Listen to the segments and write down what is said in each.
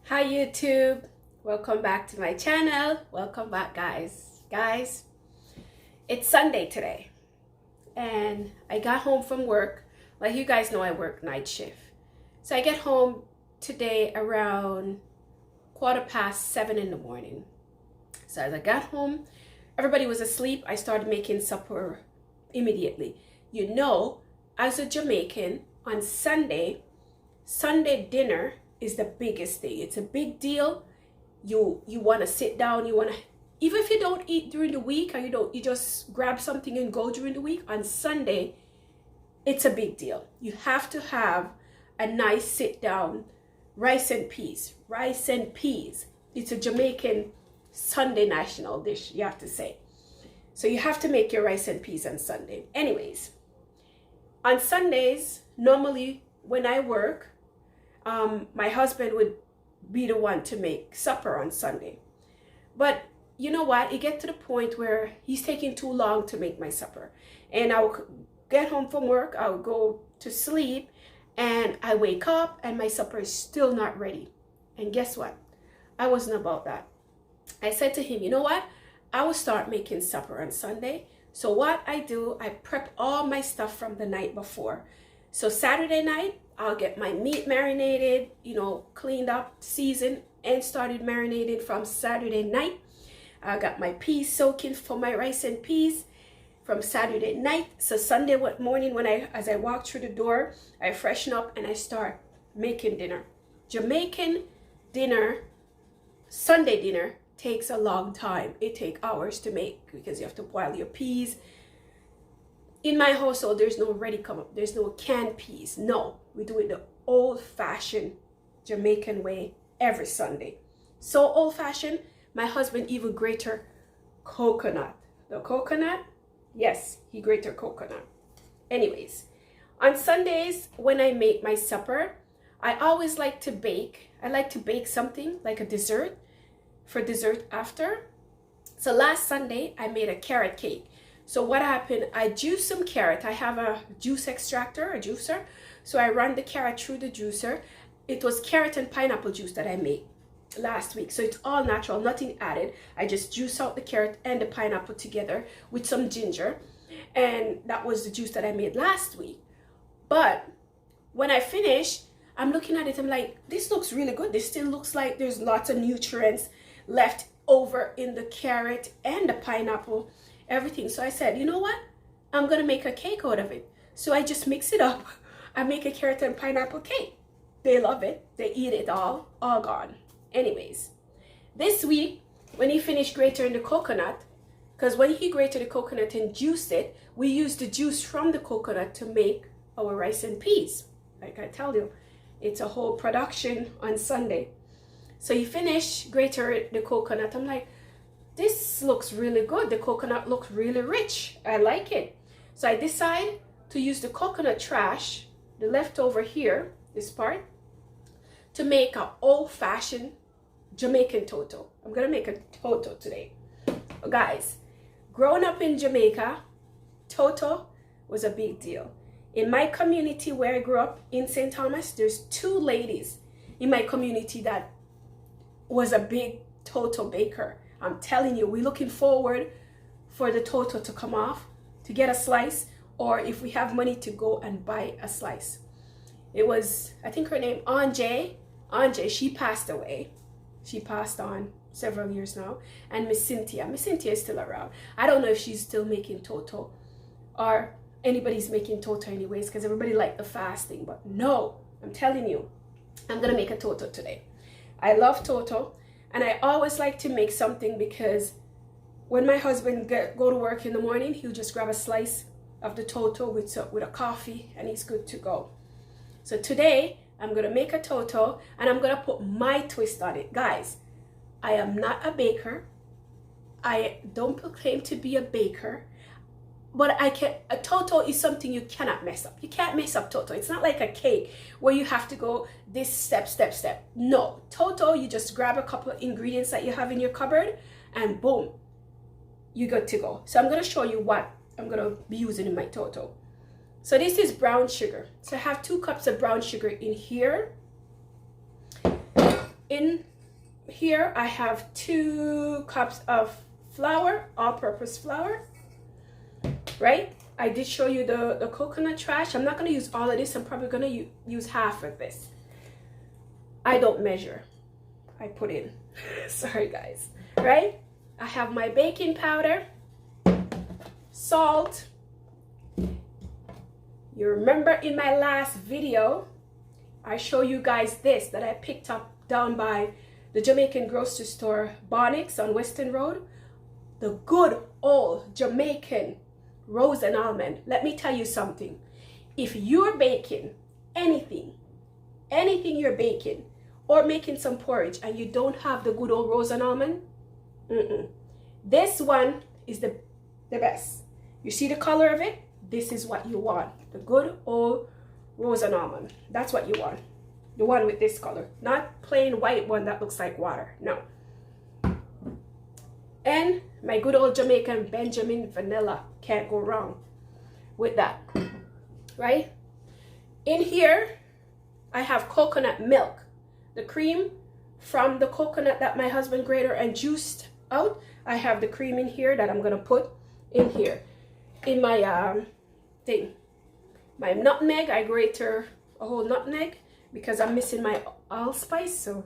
Hi YouTube, welcome back to my channel. Welcome back guys, it's Sunday today and I got home from work. Like you guys know, I work night shift, so I get home today around 7:15 in the morning. So as I got home, everybody was asleep. I started making supper immediately. You know, as a Jamaican, on Sunday dinner is the biggest thing. It's a big deal. You want to sit down, you want to, even if you don't eat during the week, or you just grab something and go during the week, on Sunday it's a big deal. You have to have a nice sit down rice and peas. It's a Jamaican Sunday national dish, you have to say. So you have to make your rice and peas on Sunday. Anyways, on Sundays, normally when I work, my husband would be the one to make supper on Sunday. But you know what? It get to the point where he's taking too long to make my supper. And I will get home from work, I'll go to sleep, and I wake up and my supper is still not ready. And guess what? I wasn't about that. I said to him, you know what? I will start making supper on Sunday. So what I do, I prep all my stuff from the night before. So Saturday night, I'll get my meat marinated, cleaned up, seasoned, and started marinating from Saturday night. I got my peas soaking for my rice and peas from Saturday night. So Sunday morning, as I walk through the door, I freshen up and I start making dinner. Jamaican dinner, Sunday dinner, takes a long time. It takes hours to make because you have to boil your peas. In my household, there's no ready come up. There's no canned peas. No, we do it the old-fashioned Jamaican way every Sunday. So old-fashioned, my husband even greater coconut. The coconut, yes, he greater coconut. Anyways, on Sundays when I make my supper, I always like to bake. I like to bake something like a dessert for dessert after. So last Sunday, I made a carrot cake. So what happened, I juiced some carrot. I have a juice extractor, a juicer. So I run the carrot through the juicer. It was carrot and pineapple juice that I made last week. So it's all natural, nothing added. I just juice out the carrot and the pineapple together with some ginger. And that was the juice that I made last week. But when I finished, I'm looking at it, I'm like, this looks really good. This still looks like there's lots of nutrients left over in the carrot and the pineapple, everything. So I said, you know what? I'm going to make a cake out of it. So I just mix it up. I make a carrot and pineapple cake. They love it. They eat it all gone. Anyways, this week, when he finished grating the coconut, because when he grated the coconut and juiced it, we used the juice from the coconut to make our rice and peas. Like I tell you, it's a whole production on Sunday. So he finished grating the coconut. I'm like, this looks really good. The coconut looks really rich. I like it. So I decide to use the coconut trash, the leftover here, this part, to make an old-fashioned Jamaican Toto. I'm going to make a Toto today. Guys, growing up in Jamaica, Toto was a big deal. In my community where I grew up in St. Thomas, there's two ladies in my community that was a big Toto baker. I'm telling you, we're looking forward for the Toto to come off, to get a slice, or if we have money to go and buy a slice. It was, I think her name, Anje, she passed away. She passed on several years now. And Miss Cynthia is still around. I don't know if she's still making Toto or anybody's making Toto anyways, because everybody liked the fasting. But no, I'm telling you, I'm going to make a Toto today. I love Toto. And I always like to make something because when my husband go to work in the morning, he'll just grab a slice of the Toto with a coffee and he's good to go. So today, I'm going to make a Toto and I'm going to put my twist on it. Guys, I am not a baker. I don't proclaim to be a baker. But a Toto is something you cannot mess up. You can't mess up Toto. It's not like a cake where you have to go this step. No, Toto, you just grab a couple of ingredients that you have in your cupboard and boom, you're good to go. So I'm going to show you what I'm going to be using in my Toto. So this is brown sugar. So I have 2 cups of brown sugar in here. In here I have 2 cups of flour, all-purpose flour, right? I did show you the coconut trash. I'm not going to use all of this. I'm probably going to use half of this. I don't measure. I put in. Sorry, guys. Right? I have my baking powder, salt. You remember in my last video, I show you guys this that I picked up down by the Jamaican grocery store, Bonix on Western Road. The good old Jamaican rose and almond. Let me tell you something. If you're baking anything you're baking, or making some porridge and you don't have the good old rose and almond, this one is the best. You see the color of it? This is what you want. The good old rose and almond. That's what you want. The one with this color. Not plain white one that looks like water. No. And my good old Jamaican Benjamin vanilla. Can't go wrong with that. Right? In here, I have coconut milk. The cream from the coconut that my husband grated and juiced out. I have the cream in here that I'm going to put in here. In my thing. My nutmeg, I grate a whole nutmeg because I'm missing my allspice. So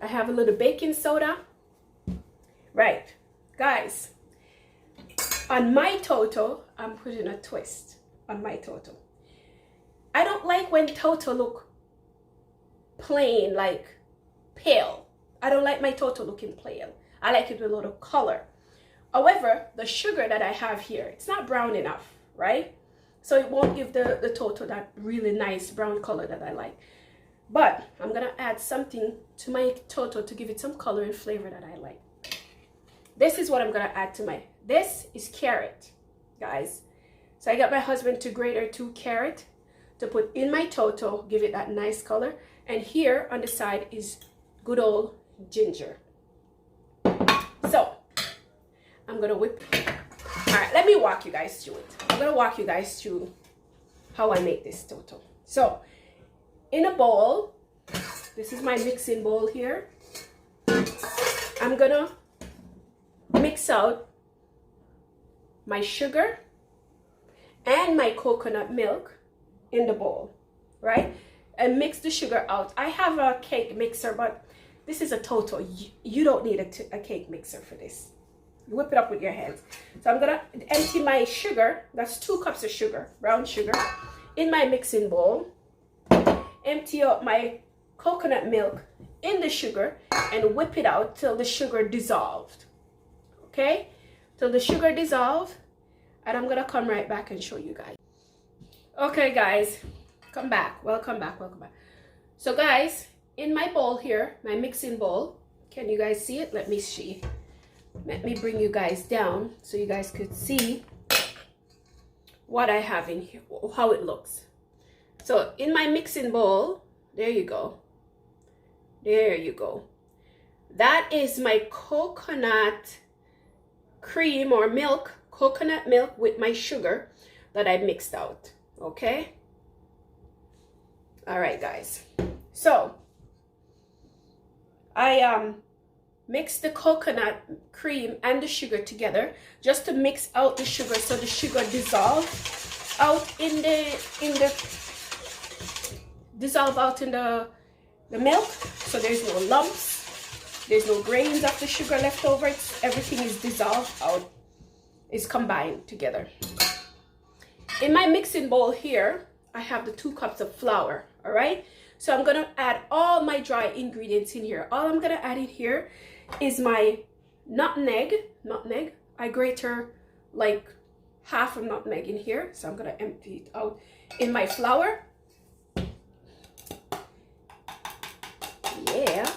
I have a little baking soda. Right. Guys, on my Toto, I'm putting a twist on my Toto. I don't like when Toto look plain, like pale. I don't like my Toto looking pale. I like it with a little color. However, the sugar that I have here, it's not brown enough, right? So it won't give the Toto that really nice brown color that I like. But I'm gonna add something to my Toto to give it some color and flavor that I like. This is what I'm gonna add to my, this is carrot, guys. So I got my husband to grate 2 carrot to put in my Toto, give it that nice color. And here on the side is good old ginger. So I'm gonna whip. All right, let me walk you guys through it. I'm gonna walk you guys through how I make this Toto. So in a bowl, this is my mixing bowl here. I'm gonna mix out my sugar and my coconut milk in the bowl, right? And mix the sugar out. I have a cake mixer, but this is a Toto. You don't need a cake mixer for this. You whip it up with your hands. So I'm gonna empty my sugar. That's 2 cups of sugar, brown sugar, in my mixing bowl. Empty out my coconut milk in the sugar and whip it out till the sugar dissolved. Okay? Till the sugar dissolved. And I'm gonna come right back and show you guys. Okay, guys. Come back. Welcome back. Welcome back. So, guys, in my bowl here, my mixing bowl, can you guys see it? Let me see. Let me bring you guys down so you guys could see what I have in here, how it looks. So, in my mixing bowl, there you go. There you go. That is my coconut cream or milk, coconut milk with my sugar that I mixed out. Okay? All right, guys. So I mix the coconut cream and the sugar together just to mix out the sugar so the sugar dissolve out in the milk, so there's no lumps, there's no grains of the sugar left over. Everything is dissolved out, is combined together. In my mixing bowl here, I have the 2 cups of flour. All right, so I'm gonna add all my dry ingredients in here. All I'm gonna add in here is my nutmeg. I grate like half a nutmeg in here, so I'm gonna empty it out in my flour. Yeah.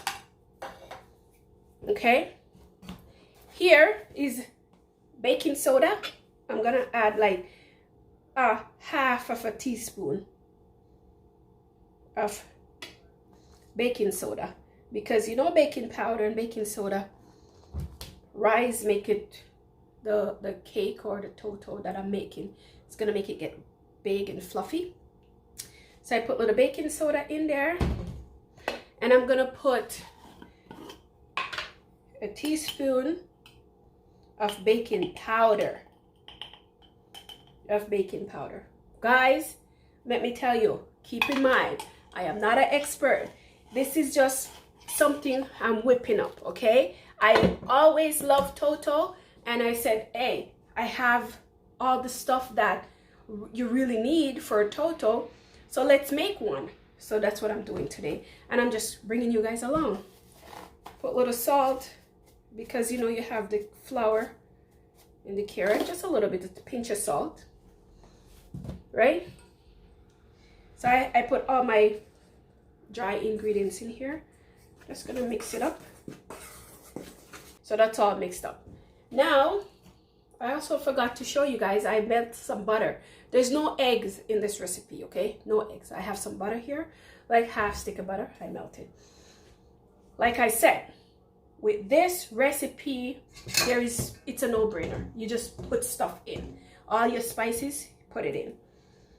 Okay. Here is baking soda. I'm gonna add like a half of a teaspoon of baking soda, because you know baking powder and baking soda rise make it the cake or the Toto that I'm making, it's gonna make it get big and fluffy. So I put a little baking soda in there, And I'm gonna put a teaspoon of baking powder. Guys, let me tell you, keep in mind, I am not an expert. This is just something I'm whipping up, okay? I always love Toto, and I said, hey, I have all the stuff that you really need for a Toto, so let's make one. So that's what I'm doing today, and I'm just bringing you guys along. Put a little salt, because you know you have the flour and the carrot, just a little bit, a pinch of salt, right? So I put all my dry ingredients in here. Just gonna mix it up. So that's all mixed up. Now, I also forgot to show you guys, I melt some butter. There's no eggs in this recipe, okay? No eggs. I have some butter here, like half stick of butter, I melted. Like I said, with this recipe, it's a no-brainer. You just put stuff in. All your spices, put it in.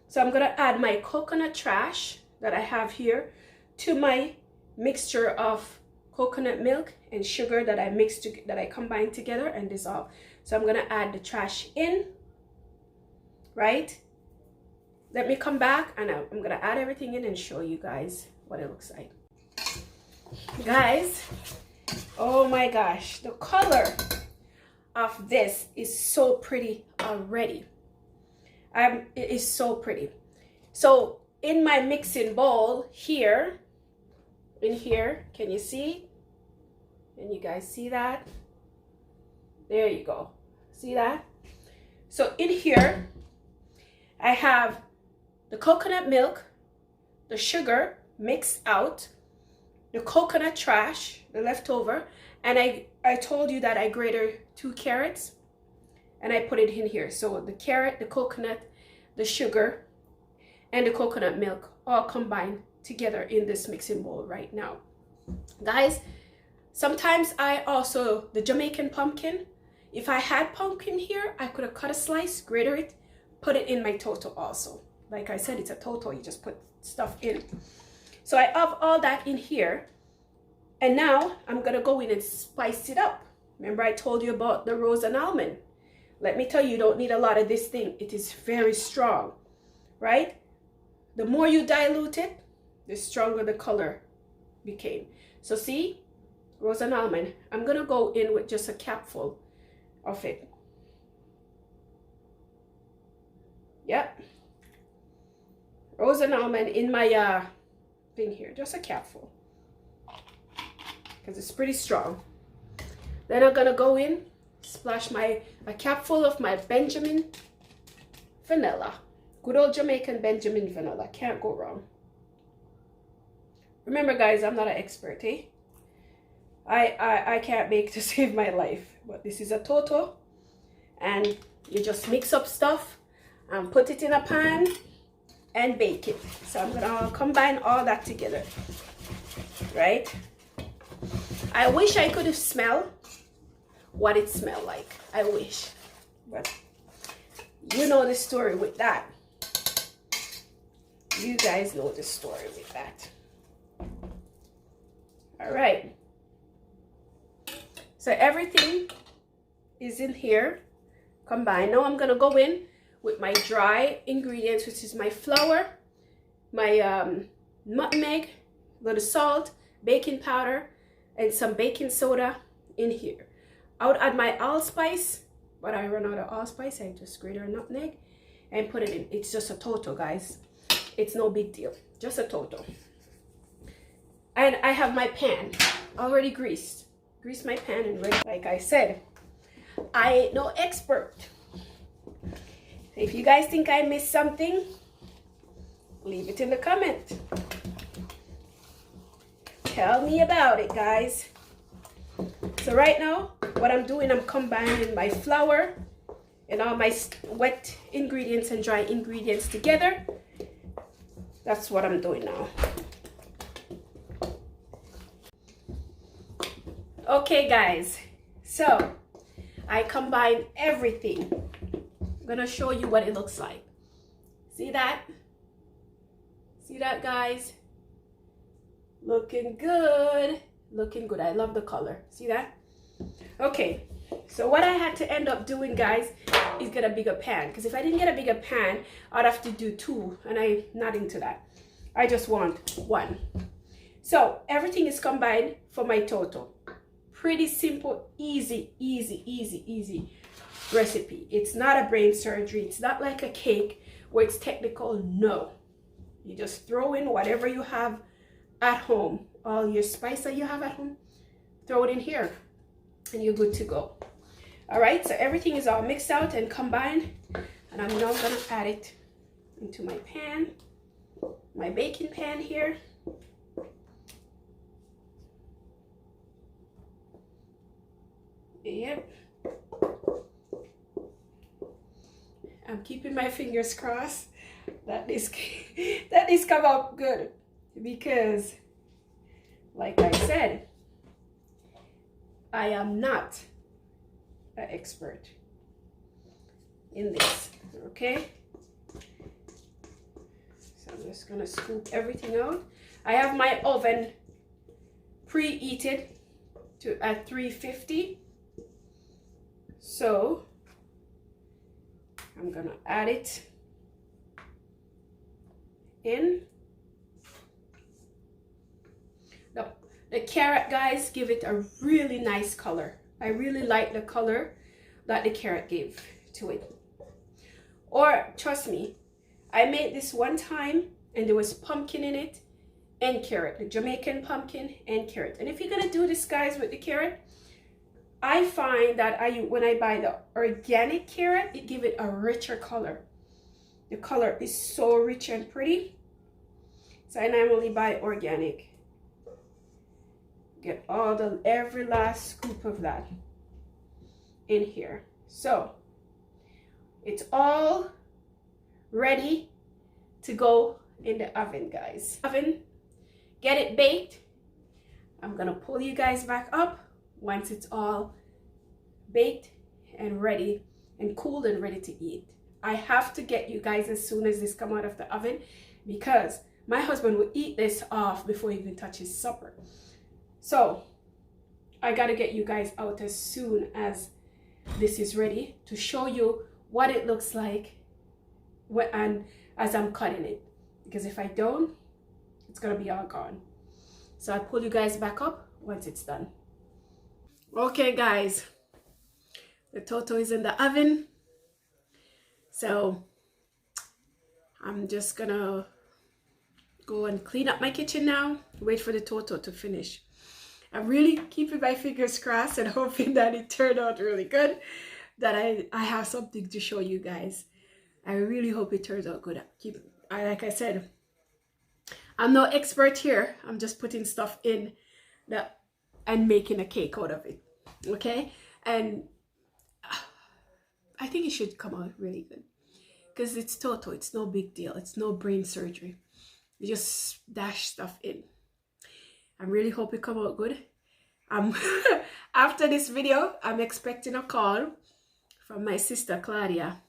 So I'm gonna add my coconut trash that I have here to my mixture of coconut milk and sugar that I combined together and dissolve. So I'm gonna add the trash in, right? Let me come back and I'm gonna add everything in and show you guys what it looks like. Guys, oh my gosh, the color of this is so pretty already. It is so pretty. So in my mixing bowl here, in here, can you see? Can you guys see that? There you go. See that? So in here, I have the coconut milk, the sugar mixed out, the coconut trash, the leftover, and I told you that I grated 2 carrots and I put it in here. So the carrot, the coconut, the sugar, and the coconut milk all combined together in this mixing bowl right now. Guys, sometimes the Jamaican pumpkin, if I had pumpkin here, I could have cut a slice, grated it, put it in my Toto also. Like I said, it's a Toto, you just put stuff in. So I have all that in here, and now I'm gonna go in and spice it up. Remember I told you about the rose and almond? Let me tell you, you don't need a lot of this thing. It is very strong, right? The more you dilute it, the stronger the color became. So see, rose and almond, I'm gonna go in with just a capful of it. Yep. Rose and almond in my thing here, just a capful, because it's pretty strong. Then I'm gonna go in, splash a capful of my Benjamin vanilla. Good old Jamaican Benjamin vanilla, can't go wrong. Remember guys, I'm not an expert, eh? I can't bake to save my life, but this is a Toto, and you just mix up stuff and put it in a pan and bake it. So I'm gonna combine all that together, right? I wish I could have smelled what it smelled like. I wish, but you know the story with that. You guys know the story with that. All right. So everything is in here combined. Now I'm gonna go in with my dry ingredients, which is my flour, my nutmeg, a little salt, baking powder, and some baking soda in here. I would add my allspice, but I run out of allspice. I just grate a nutmeg and put it in. It's just a Toto, guys. It's no big deal, just a Toto. And I have my pan already greased. Grease my pan and ready. Like I said, I ain't no expert. If you guys think I missed something, leave it in the comment. Tell me about it, guys. So right now, what I'm doing, I'm combining my flour and all my wet ingredients and dry ingredients together. That's what I'm doing now. Okay guys, so I combined everything. I'm gonna show you what it looks like. See that? See that, guys? Looking good. Looking good. I love the color. See that? Okay. So what I had to end up doing, guys, is get a bigger pan. Because if I didn't get a bigger pan, I'd have to do two. And I'm not into that. I just want one. So everything is combined for my Toto. Pretty simple, easy recipe. It's not a brain surgery. It's not like a cake where it's technical. No. You just throw in whatever you have at home. All your spice that you have at home. Throw it in here. And you're good to go. Alright, so everything is all mixed out and combined. And I'm now going to add it into my pan. My baking pan here. Yep. I'm keeping my fingers crossed that this come out good, because like I said, I am not an expert in this. Okay, so I'm just gonna scoop everything out. I have my oven preheated to at 350. So I'm gonna add it in. Now, the carrot, guys, give it a really nice color. I really like the color that the carrot gave to it. Or trust me, I made this one time and there was pumpkin in it and carrot, the Jamaican pumpkin and carrot. And if you're gonna do this, guys, with the carrot, I find that when I buy the organic carrot, it gives it a richer color. The color is so rich and pretty. So I normally buy organic. Get every last scoop of that in here. So it's all ready to go in the oven, guys. Oven, get it baked. I'm gonna pull you guys back up once it's all baked and ready and cooled and ready to eat. I have to get you guys as soon as this come out of the oven, because my husband will eat this off before he even touches supper. So I gotta get you guys out as soon as this is ready to show you what it looks like and as I'm cutting it, because if I don't, it's gonna be all gone. So I'll pull you guys back up once it's done. Okay, guys, the Toto is in the oven. So I'm just gonna go and clean up my kitchen now, wait for the Toto to finish. I'm really keeping my fingers crossed and hoping that it turned out really good, that I have something to show you guys. I really hope it turns out good. Like I said, I'm no expert here. I'm just putting stuff in and making a cake out of it. Okay, and I think it should come out really good, because it's Toto. It's no big deal. It's no brain surgery. You just dash stuff in. I really hope it come out good. After this video, I'm expecting a call from my sister Claudia,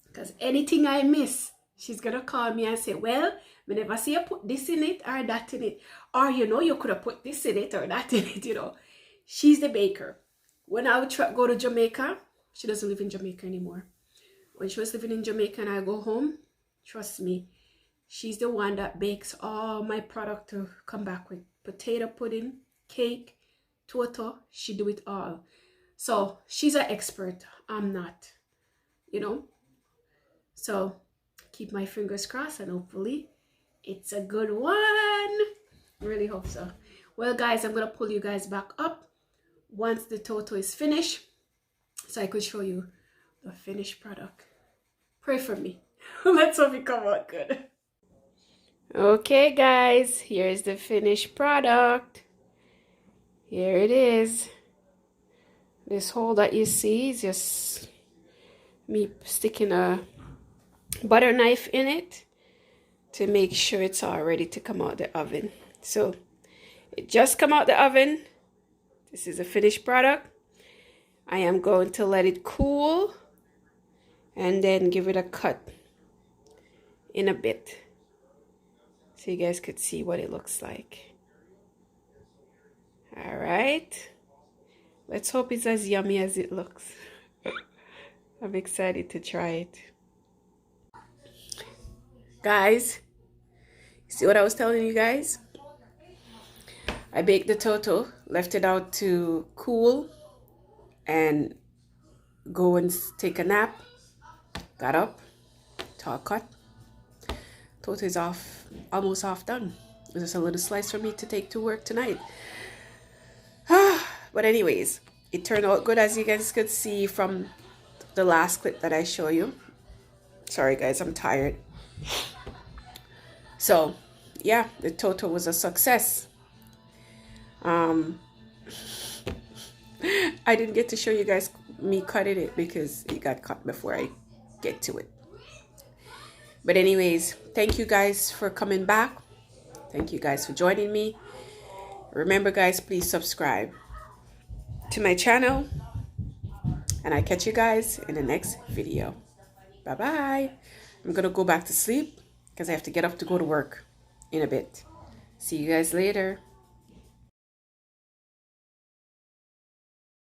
because anything I miss, she's gonna call me and say, well, I never see you put this in it or that in it, or you could have put this in it or that in it. She's the baker. When I would go to Jamaica, she doesn't live in Jamaica anymore. When she was living in Jamaica and I go home, trust me, she's the one that bakes all my product to come back with. Potato pudding, cake, Toto, she do it all. So she's an expert. I'm not, So keep my fingers crossed and hopefully it's a good one. Really hope so. Well, guys, I'm gonna pull you guys back up once the Toto is finished, so I could show you the finished product. Pray for me. Let's hope it come out good. Okay, guys, here's the finished product. Here it is. This hole that you see is just me sticking a butter knife in it to make sure it's all ready to come out the oven. So it just come out the oven. This is a finished product. I am going to let it cool and then give it a cut in a bit, so you guys could see what it looks like. right? Let's hope it's as yummy as it looks. I'm excited to try it. Guys, see what I was telling you guys? I baked the Toto, left it out to cool and go and take a nap. Got up, talk cut. Toto is off, almost half done. There's just a little slice for me to take to work tonight. But anyways, it turned out good, as you guys could see from the last clip that I show you. Sorry guys, I'm tired. So yeah, the Toto was a success. I didn't get to show you guys me cutting it because it got cut before I get to it. But anyways, thank you guys for coming back. Thank you guys for joining me. Remember guys, please subscribe to my channel, and I catch you guys in the next video. Bye bye. I'm gonna go back to sleep because I have to get up to go to work in a bit. See you guys later.